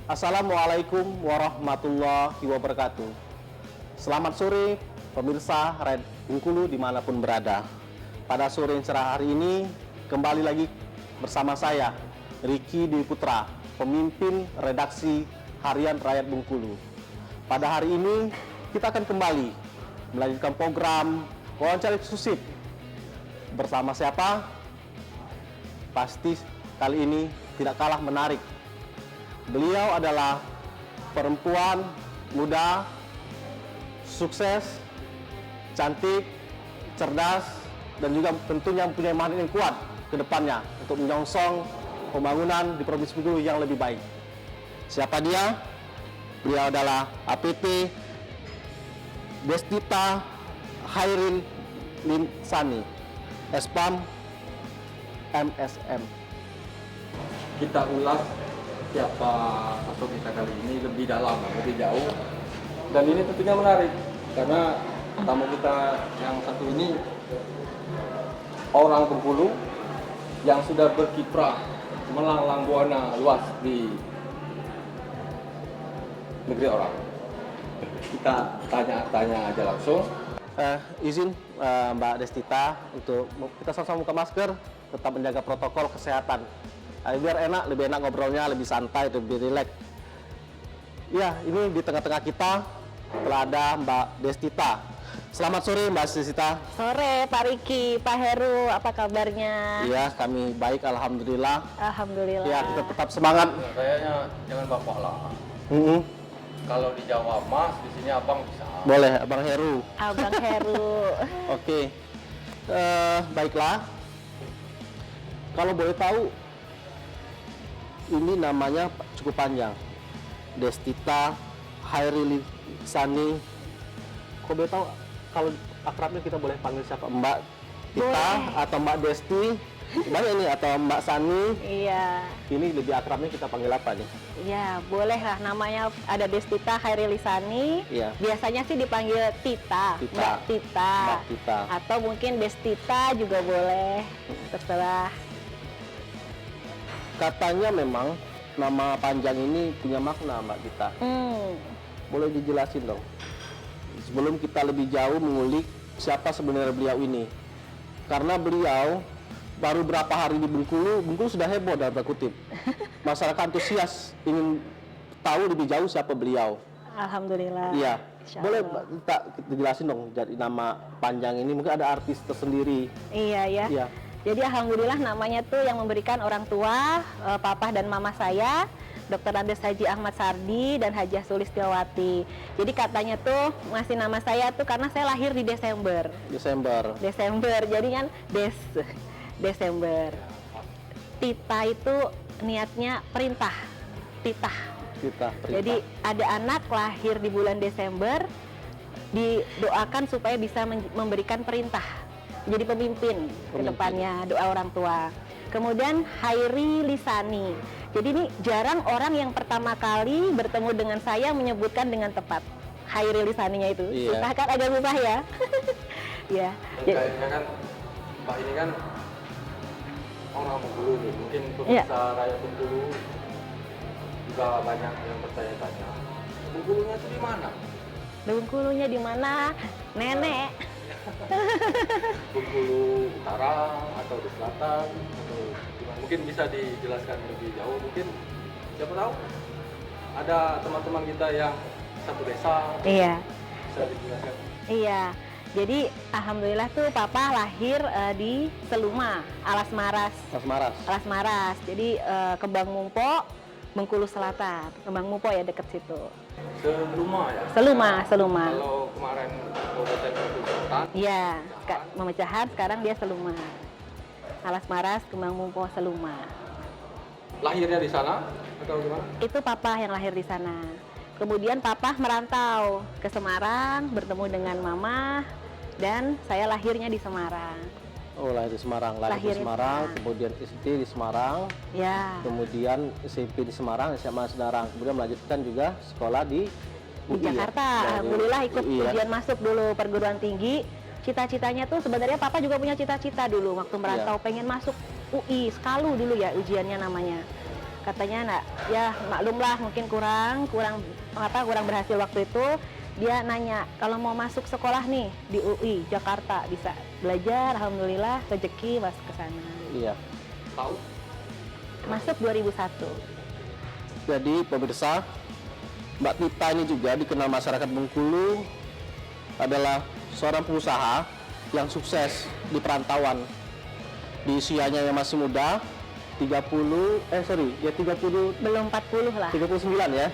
Assalamualaikum warahmatullahi wabarakatuh. Selamat sore pemirsa Red Bengkulu dimanapun berada. Pada sore yang cerah hari ini kembali lagi bersama saya Riki Dwi Putra, pemimpin redaksi Harian Rakyat Bengkulu. Pada hari ini kita akan kembali melanjutkan program wawancara eksklusif bersama siapa? Pasti kali ini tidak kalah menarik. Beliau adalah perempuan muda, sukses, cantik, cerdas, dan juga tentunya mempunyai magnet yang kuat ke depannya untuk menyongsong pembangunan di Provinsi Bengkulu yang lebih baik. Siapa dia? Beliau adalah APT Destita Hairil Linsani, Spam MSM. Kita ulas siapa sosok kita kali ini lebih dalam, lebih jauh, dan ini tentunya menarik karena tamu kita yang satu ini orang Bengkulu yang sudah berkiprah melanglang buana luas di negeri orang. Kita tanya aja langsung. Izin Mbak Destita untuk kita sama-sama buka masker, tetap menjaga protokol kesehatan. Biar enak, lebih enak ngobrolnya, lebih santai, lebih rileks. Ya, ini di tengah-tengah kita telah ada Mbak Destita. Selamat sore Mbak Destita. Sore Pak Riki, Pak Heru, apa kabarnya? Iya, kami baik, alhamdulillah. Alhamdulillah. Ya, kita tetap semangat. Kayaknya jangan bapak lah. Kalau di Jawa Mas, di sini abang bisa. Boleh, Abang Heru. Abang Heru. Oke, baiklah. Kalau boleh tahu, ini namanya cukup panjang, Destita Hairil Linsani. Kok boleh tahu kalau akrabnya kita boleh panggil siapa? Mbak Tita Boleh. atau Mbak Desti? Banyak ini atau Mbak Sani? Iya, Ini lebih akrabnya kita panggil apa nih? iya boleh lah. Namanya ada Destita Hairil Linsani. Iya. Biasanya sih dipanggil Tita, Tita. Mbak Tita. Mbak Tita. Atau mungkin Destita juga boleh, terserah. Katanya memang nama panjang ini punya makna Mbak Tita. Boleh dijelasin dong? Sebelum kita lebih jauh mengulik siapa sebenarnya beliau ini. Karena beliau baru berapa hari di Bengkulu sudah heboh dalam tanda kutip. Masyarakat antusias ingin tahu lebih jauh siapa beliau. Alhamdulillah. Iya. Insya Boleh Allah. Mbak Tita dijelasin dong jadi nama panjang ini, mungkin ada artis tersendiri. Iya ya. Iya. Jadi alhamdulillah namanya tuh yang memberikan orang tua, papa dan mama saya, Dr. Andes Haji Ahmad Sardi dan Hajah Sulistiawati. Jadi katanya tuh ngasih nama saya tuh karena saya lahir di Desember. Desember. Jadi kan Desember. Tita itu niatnya perintah. Titah. Tita. Jadi ada anak lahir di bulan Desember, didoakan supaya bisa memberikan perintah, jadi pemimpin ke depannya, doa orang tua. Kemudian Hairil Linsani. Jadi ini jarang orang yang pertama kali bertemu dengan saya menyebutkan dengan tepat Hairil Linsaninya itu. Iya. Susah kan, agak susah ya. Ya. Dan kayaknya kan Mbak ini kan orang Bengkulu nih, mungkin pemirsa rakyat Bengkulu juga banyak yang bertanya-tanya. Bengkulunya itu di mana? Bengkulunya di mana? Nenek. Bengkulu Utara atau di selatan atau gimana? Mungkin bisa dijelaskan lebih jauh. Mungkin siapa tahu ada teman-teman kita yang satu desa. Iya. Bisa dijelaskan. Iya. Jadi alhamdulillah tuh papa lahir di Seluma, Alas Maras. Alas Maras. Jadi Kembang Mumpo, Bengkulu Selatan. Kembang Mumpo ya deket situ. Seluma ya? Seluma. Kalau kemarin Kabupaten Bengkulu Selatan. Iya, Memecahan sekarang dia Seluma. Alas Maras, Kembang Mumpo, Seluma. Lahirnya di sana atau gimana? Itu papa yang lahir di sana. Kemudian papa merantau ke Semarang, bertemu dengan mama, dan saya lahirnya di Semarang. Oh, lahir di Semarang. Lahir di Semarang, kemudian SD di Semarang. Ya. Kemudian SMP di Semarang, SMA Semarang. Kemudian melanjutkan juga sekolah di Jakarta. Ya? Alhamdulillah ikut UI, ya? ujian masuk dulu perguruan tinggi. Cita-citanya tuh sebenarnya papa juga punya cita-cita dulu waktu merantau, pengen masuk UI, Skalu dulu ya ujiannya namanya. katanya nak, ya maklumlah mungkin kurang berhasil waktu itu. Dia nanya kalau mau masuk sekolah nih di UI Jakarta bisa belajar, alhamdulillah rezeki masuk ke sana. Iya. Tahu? Masuk 2001. Jadi pemirsa, Mbak Tita ini juga dikenal masyarakat Bengkulu adalah seorang pengusaha yang sukses di perantauan. Di usianya yang masih muda, 30 Belum 40 lah. 39 ya,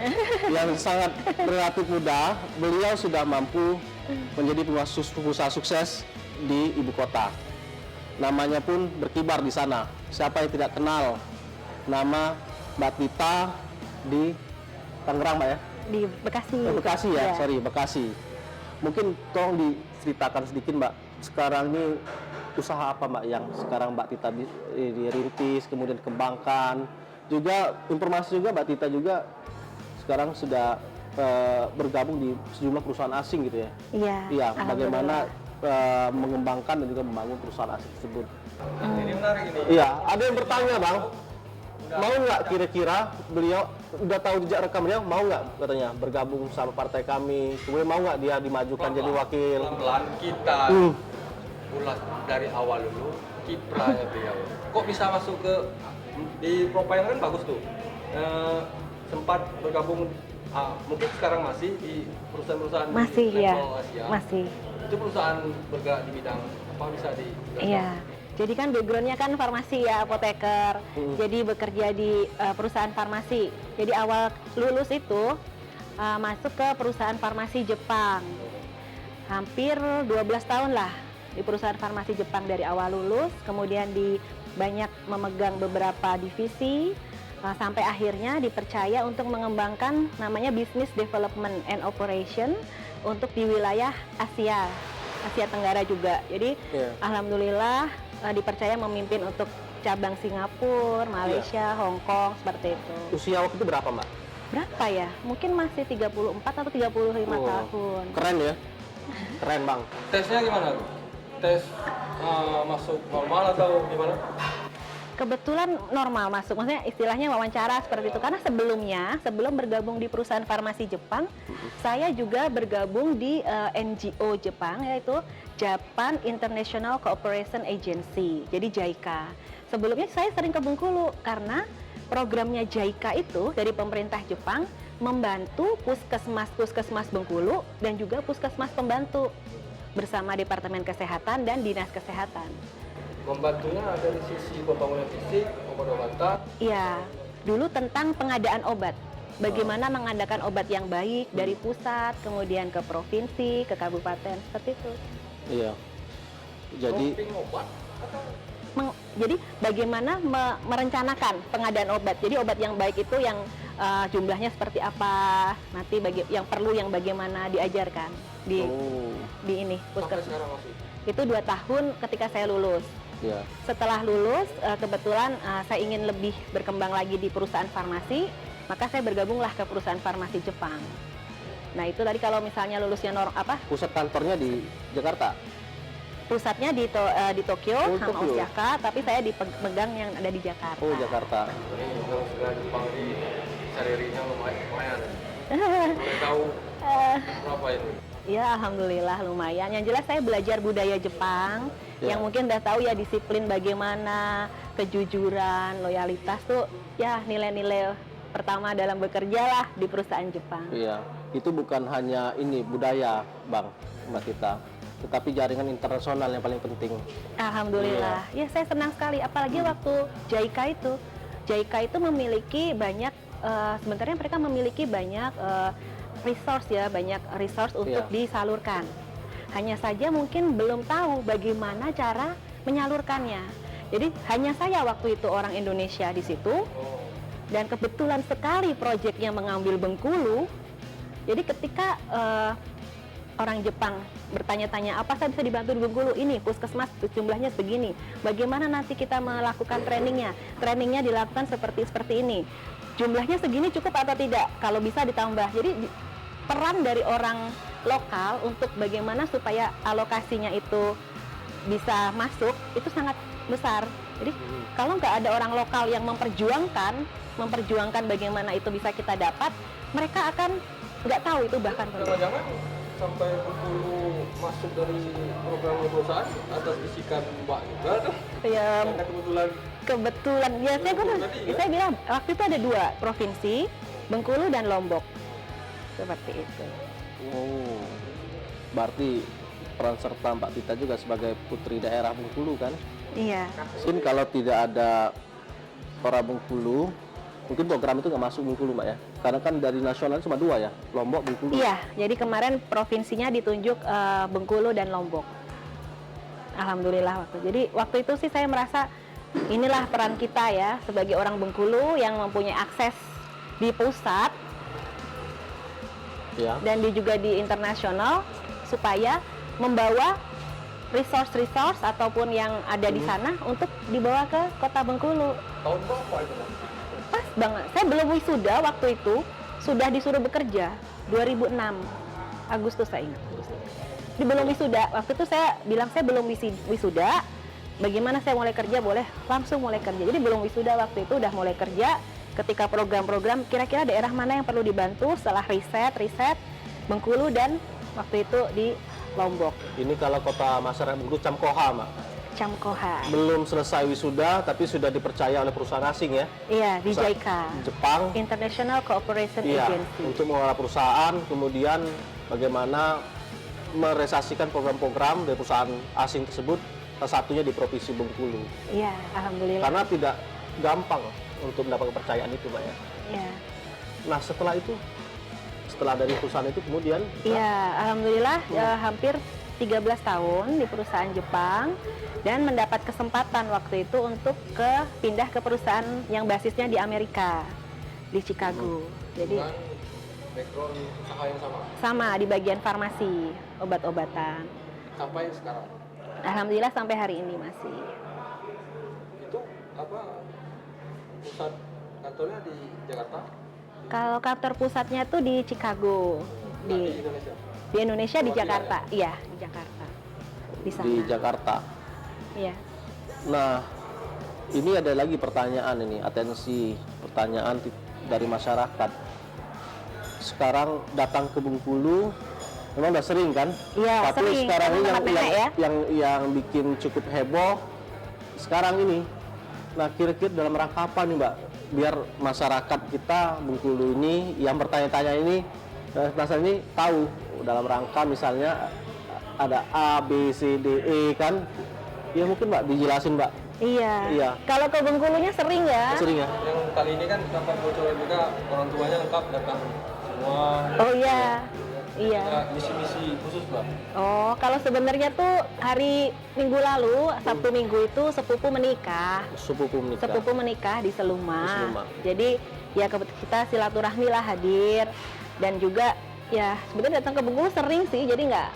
yang sangat relatif muda, beliau sudah mampu menjadi pengusaha sukses di ibu kota. Namanya pun berkibar di sana. Siapa yang tidak kenal nama Mbak Tita di Tangerang, Mbak ya? Di Bekasi. Bekasi ya, Iya. sorry, Bekasi. Mungkin tolong diceritakan sedikit, Mbak. Sekarang ini usaha apa, Mbak, yang sekarang Mbak Tita dirintis, kemudian dikembangkan? Juga informasi juga Mbak Tita juga sekarang sudah bergabung di sejumlah perusahaan asing gitu ya? Iya. Iya, alhamdulillah. bagaimana mengembangkan dan juga membangun perusahaan asing tersebut? Ini menarik ini. Iya, ada yang bertanya, Bang. Mau nggak kira-kira beliau udah tahu jejak rekam beliau, mau nggak katanya bergabung sama partai kami, kemudian mau nggak dia dimajukan jadi wakil? Pelan-pelan kita ulas dari awal dulu kiprahnya beliau. Kok bisa masuk ke di Propine kan bagus tuh. Sempat bergabung, mungkin sekarang masih di perusahaan-perusahaan Masih di ya, level Asia. masih. Itu perusahaan bergerak di bidang apa bisa di? Iya. Jadi kan backgroundnya kan farmasi ya, apoteker. Jadi bekerja di perusahaan farmasi. Jadi awal lulus itu masuk ke perusahaan farmasi Jepang. Hampir 12 tahun lah di perusahaan farmasi Jepang dari awal lulus. Kemudian banyak memegang beberapa divisi. Sampai akhirnya dipercaya untuk mengembangkan namanya Business Development and Operation untuk di wilayah Asia Tenggara juga. Jadi alhamdulillah dipercaya memimpin untuk cabang Singapura, Malaysia, Hong Kong, seperti itu. Usia waktu itu berapa, Mbak? Berapa ya? Mungkin masih 34 atau 35 tahun. Keren ya? Keren, Bang. Tesnya gimana? Tes masuk normal atau gimana? Kebetulan normal masuk, maksudnya istilahnya wawancara seperti itu. Karena sebelum bergabung di perusahaan farmasi Jepang, saya juga bergabung di NGO Jepang, yaitu Japan International Cooperation Agency, jadi JICA. Sebelumnya saya sering ke Bengkulu karena programnya JICA itu dari pemerintah Jepang membantu puskesmas Bengkulu dan juga puskesmas pembantu bersama Departemen Kesehatan dan Dinas Kesehatan. Membantunya dari sisi pembangunan fisik, obat-obatan. Iya, dulu tentang pengadaan obat. Bagaimana mengadakan obat yang baik dari pusat, kemudian ke provinsi, ke kabupaten, seperti itu. Iya. Jadi Shopping obat atau Jadi bagaimana merencanakan pengadaan obat. Jadi obat yang baik itu yang jumlahnya seperti apa, nanti yang perlu yang bagaimana diajarkan di ini sampai puskesmas. sekarang masih? Itu 2 tahun ketika saya lulus. ya. Setelah lulus, kebetulan saya ingin lebih berkembang lagi di perusahaan farmasi, maka saya bergabunglah ke perusahaan farmasi Jepang. Nah itu tadi kalau misalnya lulusnya Pusat kantornya di Jakarta. pusatnya di Tokyo sama Tokyo. Osaka, tapi saya dipegang yang ada di Jakarta. Oh, Jakarta. Ini kalau sudah Jepang di salary-nya lumayan. Boleh tahu berapa itu? Ya, alhamdulillah lumayan. Yang jelas saya belajar budaya Jepang, Ya. yang mungkin udah tahu ya disiplin bagaimana, kejujuran, loyalitas tuh ya nilai-nilai pertama dalam bekerja lah di perusahaan Jepang. Iya, itu bukan hanya ini budaya, Bang, Mbak Tita, tetapi jaringan internasional yang paling penting. Alhamdulillah. Ya, saya senang sekali. Apalagi waktu JICA itu memiliki banyak, sebenarnya mereka memiliki banyak banyak resource untuk disalurkan. Hanya saja mungkin belum tahu bagaimana cara menyalurkannya. Jadi hanya saya waktu itu orang Indonesia di situ, dan kebetulan sekali proyeknya mengambil Bengkulu. Jadi ketika orang Jepang bertanya-tanya apa saya bisa dibantu di Bengkulu, ini puskesmas jumlahnya segini, bagaimana nanti kita melakukan trainingnya dilakukan seperti ini, jumlahnya segini cukup atau tidak, kalau bisa ditambah. Jadi peran dari orang lokal untuk bagaimana supaya alokasinya itu bisa masuk itu sangat besar. Jadi kalau nggak ada orang lokal yang memperjuangkan bagaimana itu bisa kita dapat, mereka akan nggak tahu itu bahkan. Jangan-jangan sampai Bengkulu masuk dari program perusahaan atas bisikan Mbak juga tuh. Ya, Karena kebetulan ya saya bilang waktu itu ada 2 provinsi, Bengkulu dan Lombok, seperti itu. Oh, berarti peran serta Mbak Tita juga sebagai putri daerah Bengkulu kan? Iya. Mungkin kalau tidak ada orang Bengkulu, mungkin program itu nggak masuk Bengkulu Mbak ya? Karena kan dari nasional cuma 2 ya, Lombok, Bengkulu. Iya, jadi kemarin provinsinya ditunjuk Bengkulu dan Lombok. Alhamdulillah waktu itu sih saya merasa inilah peran kita ya sebagai orang Bengkulu yang mempunyai akses di pusat Ya. dan juga di internasional supaya membawa resource ataupun yang ada di sana untuk dibawa ke kota Bengkulu. tahun berapa itu? Pas banget, saya belum wisuda waktu itu, sudah disuruh bekerja 2006 Agustus saya ingat. Di belum wisuda, waktu itu saya bilang saya belum wisuda, bagaimana saya mulai kerja, boleh langsung mulai kerja. Jadi belum wisuda waktu itu udah mulai kerja. Ketika program-program kira-kira daerah mana yang perlu dibantu, setelah riset Bengkulu dan waktu itu di Lombok. Ini kalau kota masyarakat Bengkulu Camkoha Mbak. Camkoha. Belum selesai wisuda tapi sudah dipercaya oleh perusahaan asing ya? Iya, di JICA. Jepang. International Cooperation Iya, Agency. untuk mengelola perusahaan, kemudian bagaimana merealisasikan program-program dari perusahaan asing tersebut, salah satunya di Provinsi Bengkulu. Iya, alhamdulillah. Karena tidak gampang untuk mendapat kepercayaan itu, Mbak ya. Iya. Nah, setelah dari perusahaan itu kemudian Iya, alhamdulillah hampir 13 tahun di perusahaan Jepang dan mendapat kesempatan waktu itu untuk pindah ke perusahaan yang basisnya di Amerika, di Chicago. Jadi Dengan background usaha yang sama di bagian farmasi, obat-obatan. sampai sekarang. Alhamdulillah sampai hari ini masih. Itu apa pusat kantornya di Jakarta? Kalau kantor pusatnya tuh di Chicago, Di Indonesia. di Indonesia di Perwakilan Jakarta. Iya, di Jakarta. Di sana. di Jakarta. Iya. Nah, ini ada lagi pertanyaan ini, atensi pertanyaan dari masyarakat. Sekarang datang ke Bengkulu, memang udah sering kan? Iya, Tapi sering. sekarang Karena ini tempat nenek ya. yang bikin cukup heboh sekarang ini. Nah, kira-kira dalam rangka apa nih Mbak? Biar masyarakat kita Bengkulu ini yang bertanya-tanya ini, ini tahu dalam rangka misalnya ada A, B, C, D, E kan? Ya mungkin Mbak dijelasin Mbak. Iya. Iya. Kalau ke Bengkulunya sering ya? Sering ya? Yang kali ini kan tanpa bocoran juga orang tuanya lengkap datang semua. Oh iya. Iya. Ada misi-misi khusus Mbak. Oh, kalau sebenarnya tuh hari Minggu lalu, Sabtu Minggu itu sepupu menikah. Sepupu menikah di Seluma. Di Seluma. Jadi ya kita silaturahmi lah hadir dan juga ya sebenarnya datang ke Bengkulu sering sih. Jadi nggak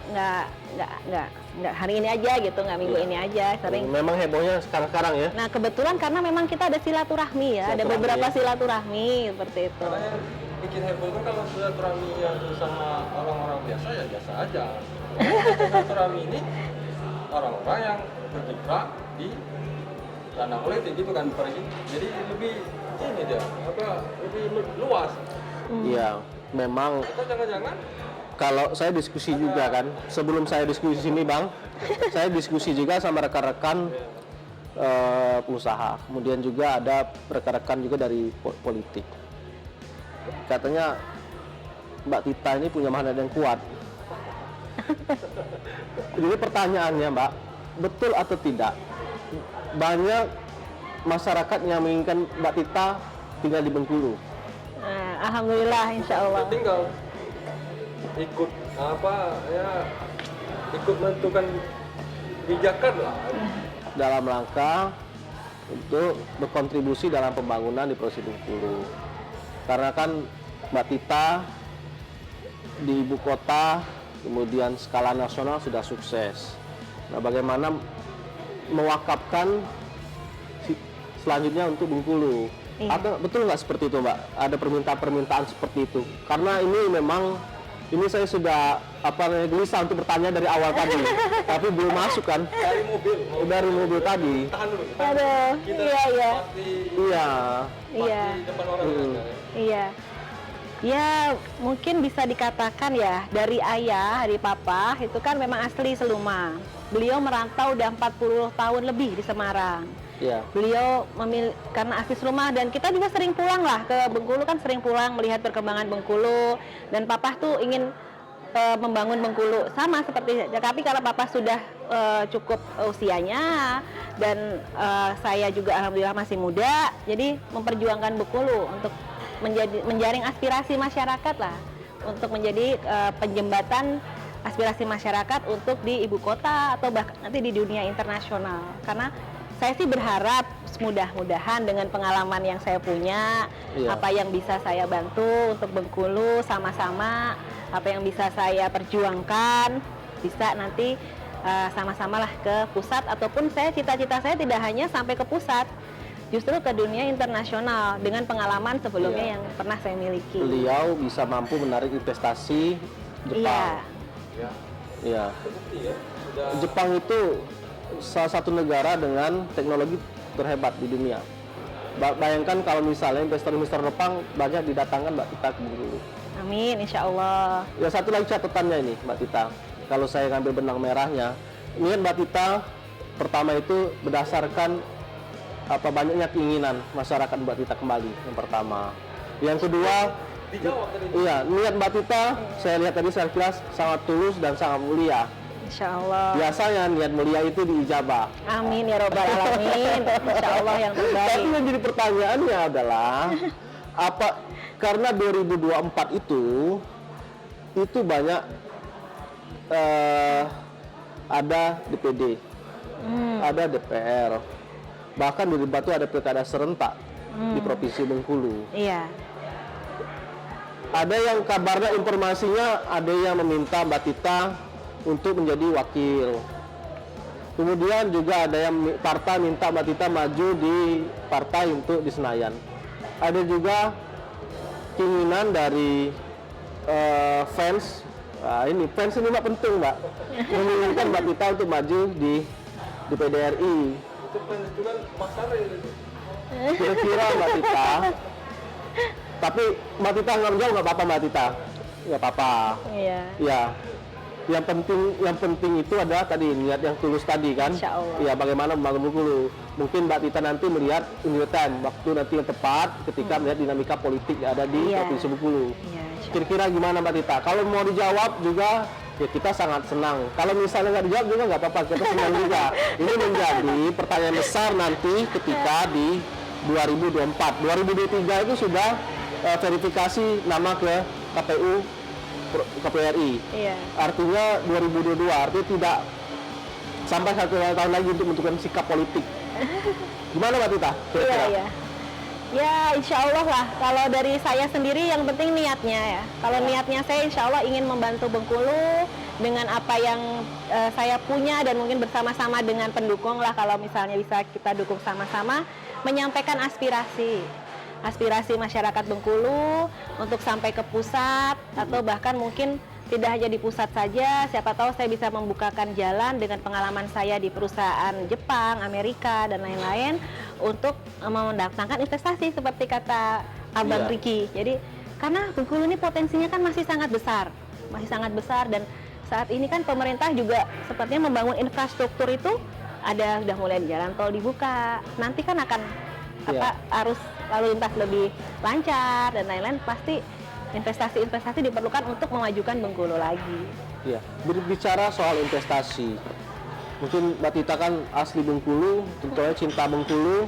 hari ini aja gitu, nggak minggu ini aja, sering. Memang hebohnya sekarang ya. Nah kebetulan karena memang kita ada silaturahmi ya, ada beberapa silaturahmi seperti itu. Karena yang bikin heboh itu kalau silaturahminya sama orang-orang biasa ya biasa aja. Silaturahmi ini orang-orang yang berkiprah di ranah politik gitu kan, jadi lebih ini dia lebih luas. Iya, memang Atau jangan-jangan kalau saya diskusi juga kan, sebelum saya diskusi sini Bang, saya diskusi juga sama rekan-rekan pengusaha, kemudian juga ada rekan-rekan juga dari politik. Katanya Mbak Tita ini punya magnet yang kuat. Jadi pertanyaannya Mbak, betul atau tidak? Banyak masyarakat yang menginginkan Mbak Tita tinggal di Bengkulu. Nah, alhamdulillah, insya Allah. tinggal ikut ikut menentukan kebijakan lah Dalam rangka untuk berkontribusi dalam pembangunan di Provinsi Bengkulu. Karena kan Mbak Tita di ibu kota, kemudian skala nasional sudah sukses. Nah, bagaimana mewakafkan selanjutnya untuk Bengkulu? Iya. Atau betul nggak seperti itu Mbak? Ada permintaan-permintaan seperti itu? Karena ini memang Ini saya sudah gelisah untuk bertanya dari awal tadi, tapi belum masuk kan? Dari mobil. Dari mobil tadi. Tahan dulu. Aduh, Kita iya. Pasti Iya. Iya. depan orang ya. Iya. Ya, mungkin bisa dikatakan ya, dari ayah, dari papa, itu kan memang asli Seluma. Beliau merantau udah 40 tahun lebih di Semarang. Iya. Beliau karena asli Seluma, dan kita juga sering pulang lah ke Bengkulu, kan sering pulang melihat perkembangan Bengkulu, dan papa tuh ingin membangun Bengkulu sama seperti, tapi kalau papa sudah cukup usianya dan saya juga alhamdulillah masih muda, jadi memperjuangkan Bengkulu untuk menjaring aspirasi masyarakat lah, untuk menjadi penjembatan aspirasi masyarakat untuk di ibu kota atau bahkan nanti di dunia internasional. Karena saya sih berharap mudah-mudahan dengan pengalaman yang saya punya, apa yang bisa saya bantu untuk Bengkulu sama-sama, apa yang bisa saya perjuangkan, bisa nanti sama-sama lah ke pusat, ataupun cita-cita saya tidak hanya sampai ke pusat, justru ke dunia internasional dengan pengalaman sebelumnya yang pernah saya miliki. Beliau bisa mampu menarik investasi Jepang. Ya. Iya. Terbukti ya. Sudah Jepang itu salah satu negara dengan teknologi terhebat di dunia. Bayangkan kalau misalnya investor-investor Jepang banyak didatangkan Mbak Tita ke Bengkulu. Amin, insya Allah. Ya, satu lagi catatannya ini Mbak Tita. Kalau saya ngambil benang merahnya, ini kan Mbak Tita pertama itu berdasarkan banyaknya keinginan masyarakat Mbak Tita kembali, yang pertama. Yang kedua, dijawab tadi. iya, niat Mbak Tita saya lihat tadi saya kira sangat tulus dan sangat mulia. Insya Allah. Biasanya niat mulia itu diijabah. Amin ya robbal alamin. Insya Allah yang Tapi terbaik. yang jadi pertanyaannya adalah karena 2024 itu banyak ada DPD, ada DPR, bahkan di Batu ada pilkada serentak di Provinsi Bengkulu. Iya. Ada yang kabarnya informasinya ada yang meminta Mbak Tita untuk menjadi wakil. Kemudian juga ada yang partai minta Mbak Tita maju di partai untuk di Senayan. Ada juga keinginan dari fans. Nah, ini fans ini Mbak penting Mbak. Menginginkan Mbak Tita untuk maju di PDRI. Itu fans itu kan masalah itu. Kira-kira Mbak Tita. Tapi Mbak Tita nggak menjawab nggak apa-apa Mbak Tita. Nggak apa-apa. Iya. Ya. Yang penting itu adalah tadi niat yang tulus tadi kan. Insya Allah. Ya, bagaimana membangun Bengkulu. Mungkin Mbak Tita nanti melihat in real time, waktu nanti yang tepat ketika melihat dinamika politik yang ada di Provinsi Bengkulu. Iya, insya Kira-kira gimana Mbak Tita? Kalau mau dijawab juga ya kita sangat senang. Kalau misalnya nggak dijawab juga nggak apa-apa, kita senang juga. Ini menjadi pertanyaan besar nanti ketika di 2024. 2023 itu sudah verifikasi nama ke KPRI. Iya. Artinya 2022, artinya tidak sampai 1 tahun lagi untuk menentukan sikap politik. Gimana Mbak Tita? Iya, iya. Ya, insya Allah lah. Kalau dari saya sendiri yang penting niatnya ya. Kalau niatnya saya insya Allah ingin membantu Bengkulu dengan apa yang saya punya, dan mungkin bersama-sama dengan pendukung lah, kalau misalnya bisa kita dukung sama-sama, menyampaikan aspirasi masyarakat Bengkulu untuk sampai ke pusat, atau bahkan mungkin tidak hanya di pusat saja, siapa tahu saya bisa membukakan jalan dengan pengalaman saya di perusahaan Jepang, Amerika, dan lain-lain untuk mendatangkan investasi seperti kata Abang Riki. Jadi karena Bengkulu ini potensinya kan masih sangat besar, dan saat ini kan pemerintah juga sepertinya membangun infrastruktur itu, ada sudah mulai jalan tol dibuka, nanti kan akan arus lalu lintas lebih lancar dan lain-lain, pasti investasi diperlukan untuk memajukan Bengkulu lagi. Iya, berbicara soal investasi, mungkin Mbak Tita kan asli Bengkulu, tentunya cinta Bengkulu,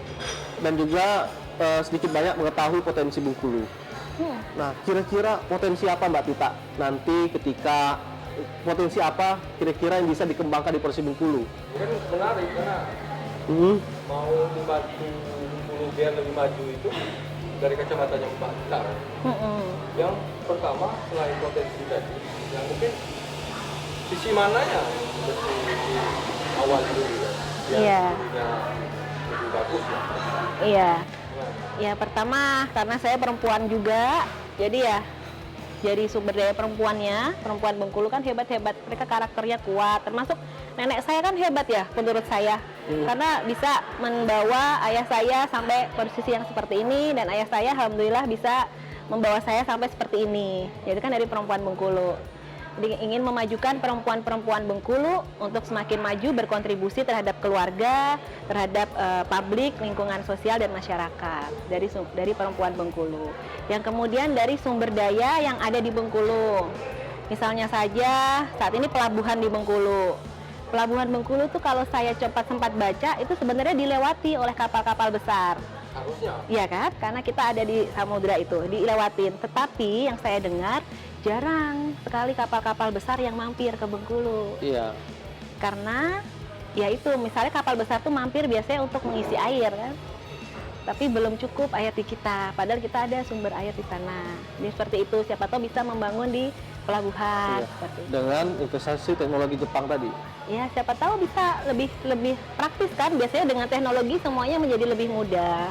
dan juga sedikit banyak mengetahui potensi Bengkulu. Nah, kira-kira potensi apa Mbak Tita nanti ketika kira-kira yang bisa dikembangkan di Provinsi Bengkulu? Kan menarik karena mau membantu Bengkulu biar lebih maju itu dari kacamatanya Mbak Tita. Yang pertama, selain potensi tadi, yang mungkin sisi mananya seperti di awal dulu ya, yang lebih bagus ya. Iya. Ya, pertama karena saya perempuan juga, jadi ya Jadi sumber daya perempuan Bengkulu kan hebat-hebat, mereka karakternya kuat, termasuk nenek saya kan hebat ya menurut saya, karena bisa membawa ayah saya sampai posisi yang seperti ini, dan ayah saya alhamdulillah bisa membawa saya sampai seperti ini. Jadi kan dari perempuan Bengkulu. Jadi ingin memajukan perempuan-perempuan Bengkulu untuk semakin maju, berkontribusi terhadap keluarga, terhadap publik, lingkungan sosial dan masyarakat dari perempuan Bengkulu. Yang kemudian dari sumber daya yang ada di Bengkulu. Misalnya saja saat ini pelabuhan di Bengkulu. Pelabuhan Bengkulu tuh kalau saya sempat baca itu sebenarnya dilewati oleh kapal-kapal besar. Harusnya. Iya kan? Karena kita ada di samudra itu, dilewatin. Tetapi yang saya dengar jarang sekali kapal-kapal besar yang mampir ke Bengkulu. Iya. Karena ya itu, misalnya kapal besar tuh mampir biasanya untuk mengisi air kan. Tapi belum cukup air di kita, padahal kita ada sumber air di sana. Jadi seperti itu, siapa tahu bisa membangun di pelabuhan. Iya. Seperti itu. Dengan investasi teknologi Jepang tadi. Ya, siapa tahu bisa lebih praktis kan. Biasanya dengan teknologi semuanya menjadi lebih mudah.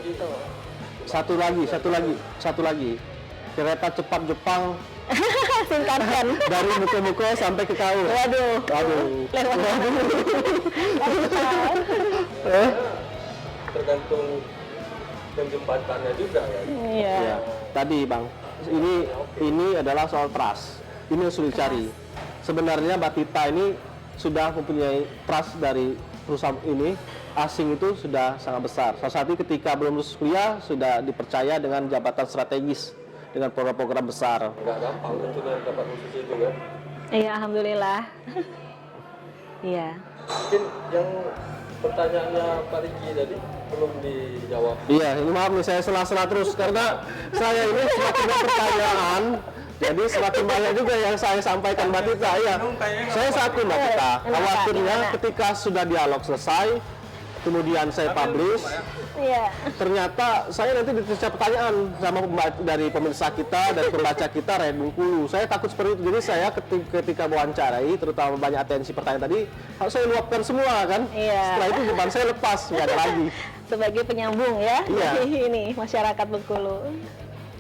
Gitu. Satu lagi. Kereta cepat Jepang Singkatkan. dari Muko-Muko sampai ke Kaur. Waduh. Lewat. Tergantung jembatannya juga kan. Iya. Ya. Tadi Bang, ini adalah soal trust. Ini yang sulit dicari. Sebenarnya Mbak Tita ini sudah mempunyai trust dari perusahaan ini, asing itu sudah sangat besar. Salah satu ketika belum lulus kuliah sudah dipercaya dengan jabatan strategis, dengan program-program besar. Nggak gampang tentunya dapat posisi itu kan. Iya, alhamdulillah. Iya. Mungkin yang pertanyaannya Pak Riki tadi belum dijawab. Iya, ini maaf nih saya sela-sela terus karena saya ini semakin banyak pertanyaan. Jadi semakin banyak juga yang saya sampaikan Mbak Tita. Iya, saya satu Mbak Tita. Khawatirnya ketika sudah dialog selesai, kemudian saya publish, Iya. ternyata saya nanti diterima pertanyaan sama dari pemirsa kita, dari pembaca kita Rakyat Bengkulu. Saya takut seperti itu. Jadi saya ketika mewawancarai, terutama banyak atensi pertanyaan tadi, harus saya luapkan semua kan. Iya. Setelah itu beban saya lepas, nggak ada lagi. Sebagai penyambung ya, Iya. dari ini masyarakat Bengkulu.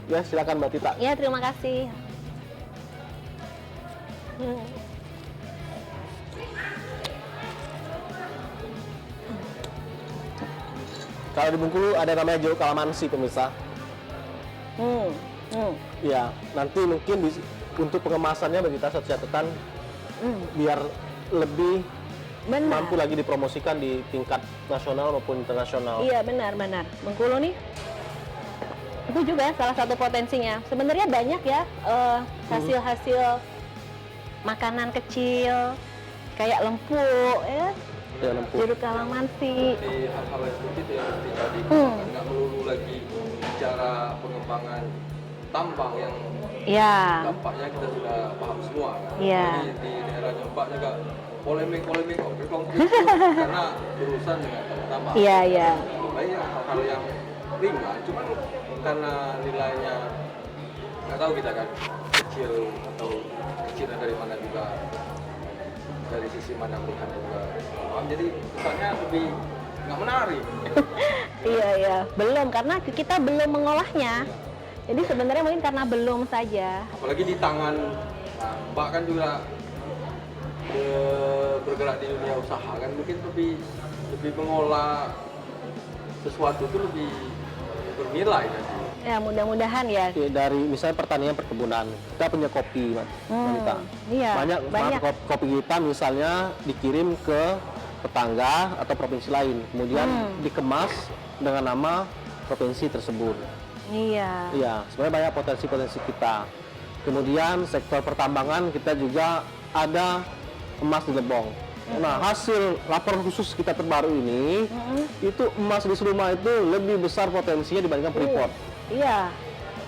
Ya silakan Mbak Tita. Ya, terima kasih. Kalau di Bengkulu ada namanya Jero Kalamansi pemirsa. Ya, nanti mungkin untuk pengemasannya Mbak Tita satu catatan biar lebih Benar. mampu lagi dipromosikan di tingkat nasional maupun internasional. Iya, benar. Bengkulu nih itu juga salah satu potensinya. Sebenarnya banyak ya hasil-hasil makanan kecil kayak lempuk ya, Ya, lempuk. jeruk kalamansi. Di hal-hal yang seperti itu yang penting tadi nggak melulu lagi bicara pengembangan tambang yang Ya, dampaknya kita sudah paham semua kan. Iya. Jadi di daerah Jempak juga polemik konflik karena berurusan dengan tambang. iya. Banyak hal-hal yang ringan, cuman karena nilainya nggak tahu kita kan kecil atau kecilnya dari mana juga, dari sisi mana melihatnya juga paham, jadi kesannya lebih nggak menarik. Iya. Belum, karena kita belum mengolahnya. Jadi sebenarnya mungkin karena belum saja. Apalagi di tangan Mbak kan juga bergerak di dunia usaha kan, mungkin lebih mengolah sesuatu itu lebih bernilai nanti. Ya, mudah-mudahan ya. Oke, dari misalnya pertanian perkebunan, kita punya kopi, Mbak Tita. Iya. Banyak kopi kita misalnya dikirim ke tetangga atau provinsi lain, kemudian dikemas dengan nama provinsi tersebut. Iya. Iya, sebenarnya banyak potensi-potensi kita. Kemudian sektor pertambangan kita juga ada emas di Lebong. Nah, hasil laporan khusus kita terbaru ini, itu emas di Seluma itu lebih besar potensinya dibandingkan Freeport. Iya.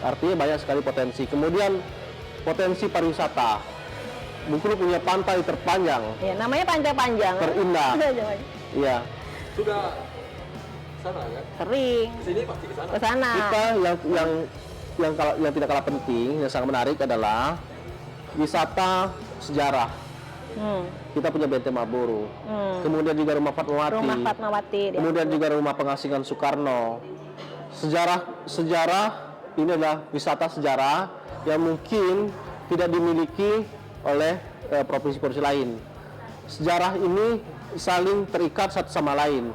Artinya banyak sekali potensi. Kemudian potensi pariwisata. Bengkulu punya pantai terpanjang, Ya, namanya panjang-panjang. terindah. Iya. Sudah sana kan? Sering Kesini pasti ke sana. ke sana. Kita yang tidak kalah penting, yang sangat menarik adalah wisata sejarah. Kita punya Benteng Marlboro. Kemudian juga Rumah Fatmawati. Rumah Fatmawati. Kemudian juga Rumah Pengasingan Soekarno. Sejarah ini adalah wisata sejarah yang mungkin tidak dimiliki oleh provinsi-provinsi lain. Sejarah ini saling terikat satu sama lain.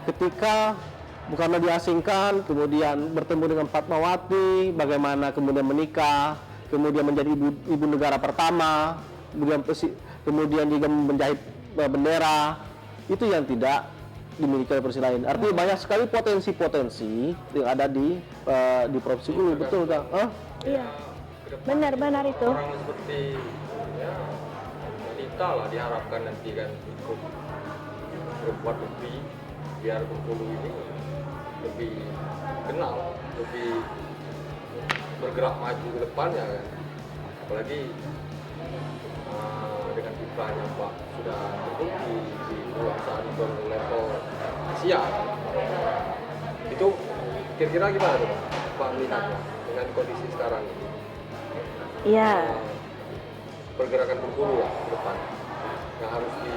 Ketika Bung diasingkan, kemudian bertemu dengan Fatmawati, bagaimana kemudian menikah, kemudian menjadi ibu negara pertama, kemudian juga menjahit bendera, itu yang tidak dimiliki oleh provinsi lain. Artinya banyak sekali potensi-potensi yang ada di provinsi Bengkulu, betul tak? Iya, benar-benar itu. Orang seperti ya wanita lah diharapkan nanti kan ikut berbuat lebih biar Bengkulu ini lebih kenal, lebih bergerak maju ke depannya kan. Apalagi dengan kiprahnya Pak sudah terbukti di kebangsaan level Asia. Itu kira-kira gimana tuh Pak melihatnya dengan kondisi sekarang ini? Iya. Pergerakan Bengkulu lah ke depan yang harus di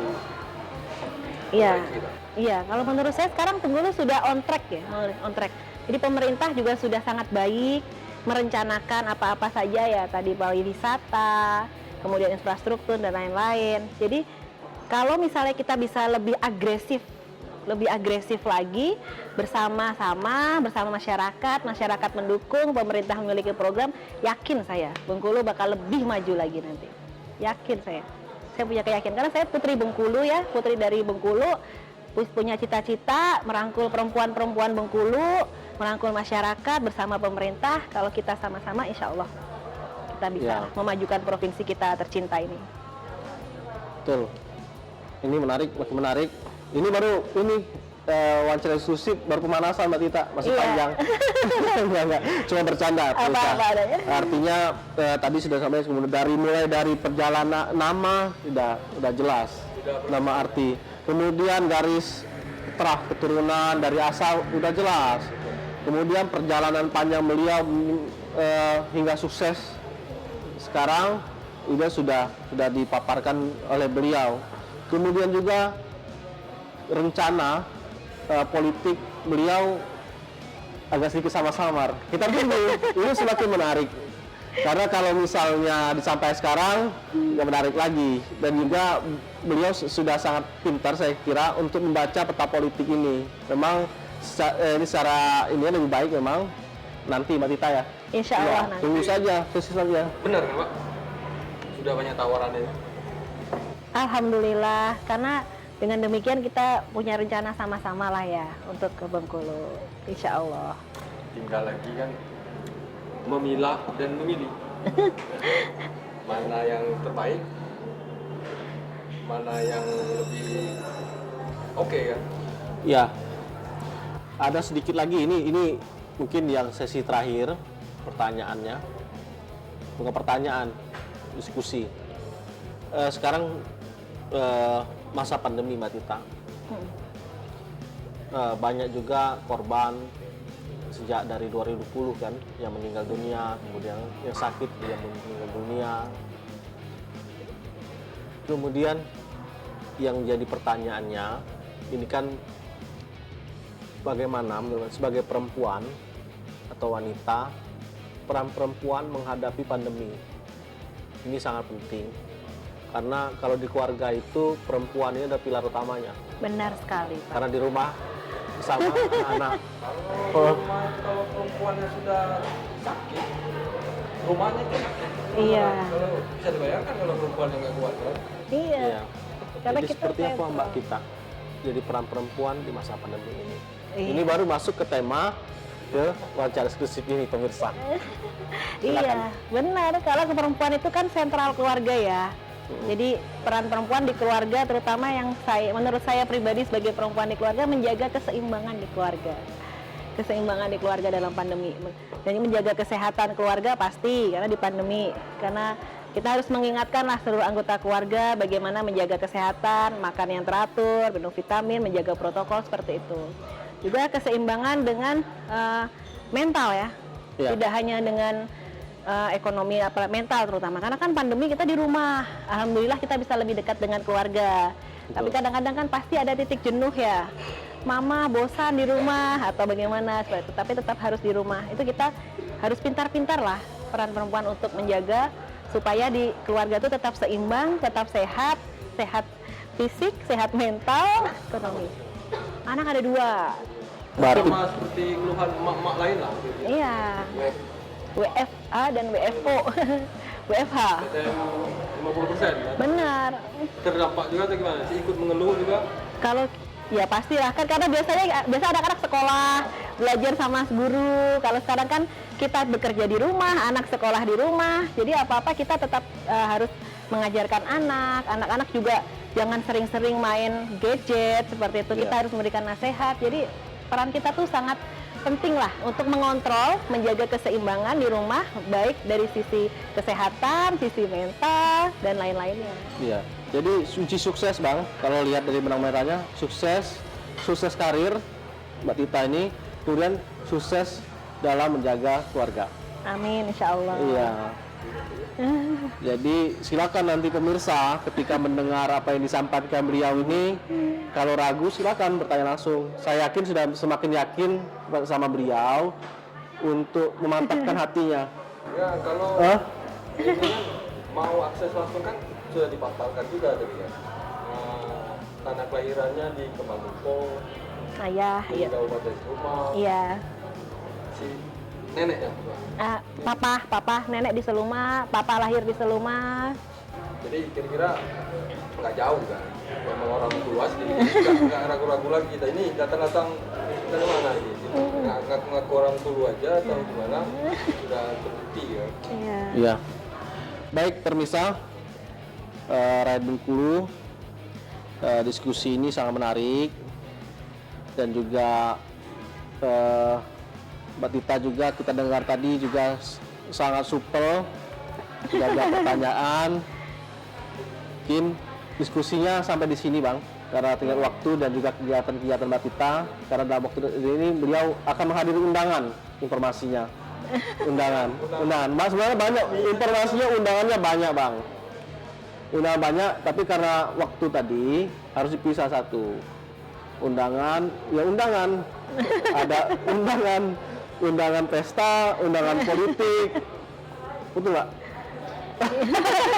Iya. perbaiki lah. Iya, kalau menurut saya sekarang Bengkulu sudah on track ya, on track. Jadi pemerintah juga sudah sangat baik merencanakan apa-apa saja ya, tadi pariwisata, kemudian infrastruktur dan lain-lain. Jadi kalau misalnya kita bisa lebih agresif lagi bersama masyarakat mendukung, pemerintah memiliki program, yakin saya Bengkulu bakal lebih maju lagi nanti. Yakin saya punya keyakinan karena saya putri Bengkulu ya, putri dari Bengkulu, punya cita-cita merangkul perempuan-perempuan Bengkulu, merangkul masyarakat bersama pemerintah. Kalau kita sama-sama, insya Allah kita bisa memajukan provinsi kita tercinta ini. Betul. Ini menarik, makin menarik. Ini baru wawancara eksklusif, baru pemanasan Mbak Tita, masih panjang. Enggak, cuma bercanda. Apa adanya. Artinya tadi sudah sampai mulai dari perjalanan nama sudah jelas, nama arti. Kemudian garis terah keturunan dari asal udah jelas. Kemudian perjalanan panjang beliau hingga sukses sekarang sudah dipaparkan oleh beliau. Kemudian juga rencana politik beliau agak sedikit samar-samar. Kita tunggu, ini semakin menarik. Karena kalau misalnya disampaikan sekarang nggak menarik lagi, dan juga beliau sudah sangat pintar saya kira untuk membaca peta politik ini. Memang ini secara ini lebih baik memang nanti Mbak Tita ya. Insya Allah nanti. Tunggu saja, sesi saja. Benar kan Pak? Sudah banyak tawaran ini. Alhamdulillah, karena dengan demikian kita punya rencana sama-sama lah ya untuk ke Bengkulu, insya Allah. Tinggal lagi kan memilah dan memilih mana yang terbaik, mana yang lebih oke kan? Ya, ada sedikit lagi ini mungkin yang sesi terakhir pertanyaannya, bukan pertanyaan, diskusi. Sekarang masa pandemi Mbak Tita, banyak juga korban sejak dari 2020 kan yang meninggal dunia, kemudian yang sakit yang meninggal dunia. Kemudian yang jadi pertanyaannya ini kan bagaimana sebagai perempuan atau wanita, peran perempuan menghadapi pandemi ini sangat penting karena kalau di keluarga itu perempuan ini adalah pilar utamanya. Benar sekali, Pak. Karena di rumah bersama anak. Kalau perempuannya sudah sakit, rumahnya juga sakit. Iya. Kalau bisa dibayangkan kalau perempuan yang nggak kuat kan? Iya. Karena Jadi kita seperti apa sentral. Mbak kita jadi peran perempuan di masa pandemi ini? Iya. Ini baru masuk ke tema ke wawancara eksklusif ini pemirsa. Iya, benar. Kalau perempuan itu kan sentral keluarga ya. Jadi peran perempuan di keluarga, terutama yang menurut saya pribadi sebagai perempuan di keluarga, menjaga keseimbangan di keluarga. Keseimbangan di keluarga dalam pandemi. Dan menjaga kesehatan keluarga pasti karena di pandemi. Karena kita harus mengingatkanlah seluruh anggota keluarga bagaimana menjaga kesehatan, makan yang teratur, minum vitamin, menjaga protokol seperti itu. Juga keseimbangan dengan mental ya. Ya. Tidak hanya dengan ekonomi, mental terutama. Karena kan pandemi kita di rumah. Alhamdulillah kita bisa lebih dekat dengan keluarga. Betul. Tapi kadang-kadang kan pasti ada titik jenuh ya. mama bosan di rumah atau bagaimana seperti itu, tapi tetap harus di rumah. Itu kita harus pintar-pintar lah peran perempuan untuk menjaga supaya di keluarga itu tetap seimbang, tetap sehat, sehat fisik, sehat mental, ekonomi. Anak ada 2. Berarti Sama seperti keluhan emak-emak lain lah. Iya. WFA dan WFO. WFH. PTM 50%. Benar. Terdampak juga atau gimana? Si ikut mengeluh juga? Kalau ya pastilah kan, karena biasa anak-anak sekolah belajar sama guru. Kalau sekarang kan kita bekerja di rumah, anak sekolah di rumah. Jadi apa-apa kita tetap harus mengajarkan anak-anak juga jangan sering-sering main gadget seperti itu. Kita harus memberikan nasihat. Jadi peran kita tuh sangat penting lah untuk mengontrol, menjaga keseimbangan di rumah, baik dari sisi kesehatan, sisi mental, dan lain-lainnya. Iya. Jadi kunci sukses Bang, kalau lihat dari benang merahnya, sukses karir Mbak Tita ini, kemudian sukses dalam menjaga keluarga. Amin, insya Allah. Iya. Jadi silakan nanti pemirsa ketika mendengar apa yang disampaikan beliau ini, kalau ragu silakan bertanya langsung. Saya yakin sudah semakin yakin sama beliau untuk memantapkan hatinya. Ya kalau ini kan mau akses langsung kan sudah dipaparkan juga tadi ya. Tanah kelahirannya di Kemangkuko, Ayah, di iya. Kabupaten Rumah, Iya. si nenek yang Papa, nenek di Seluma, papa lahir di Seluma. jadi kira-kira nggak jauh kan, memang orang tua sendiri nggak ragu-ragu lagi kita ini datang-datang dari mana gitu, nggak ngaku orang tua aja atau gimana, sudah terbukti ya. Iya. Iya. Baik pemirsa, Rakyat Bengkulu, diskusi ini sangat menarik dan juga Mbak Tita juga kita dengar tadi juga sangat supel, tidak ada pertanyaan. Mungkin diskusinya sampai di sini Bang, karena tinggal waktu dan juga kegiatan-kegiatan Mbak Tita. Karena dalam waktu ini beliau akan menghadiri undangan informasinya. Undangan. Mbak sebenarnya banyak informasinya, undangannya banyak Bang. Undangan banyak, tapi karena waktu tadi harus dipisah satu. Undangan, ya undangan. Ada undangan pesta, undangan politik. Betul nggak?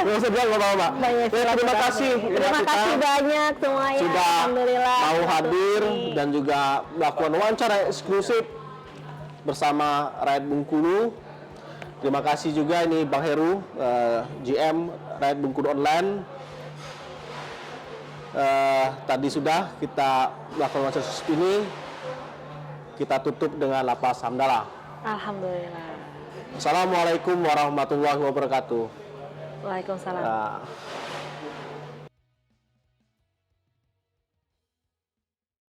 Nggak usah bilang, nggak apa-apa Mbak. Banyak Ya, terima kasih. Terima kasih banyak semuanya. Sudah Alhamdulillah. mau hadir dan juga melakukan wawancara eksklusif bersama Rakyat Bengkulu. Terima kasih juga ini Bang Heru, GM Rakyat Bengkulu Online. Tadi sudah kita melakukan wawancara eksklusif ini. Kita tutup dengan lafaz hamdalah. Alhamdulillah. Assalamualaikum warahmatullahi wabarakatuh. Waalaikumsalam. Nah,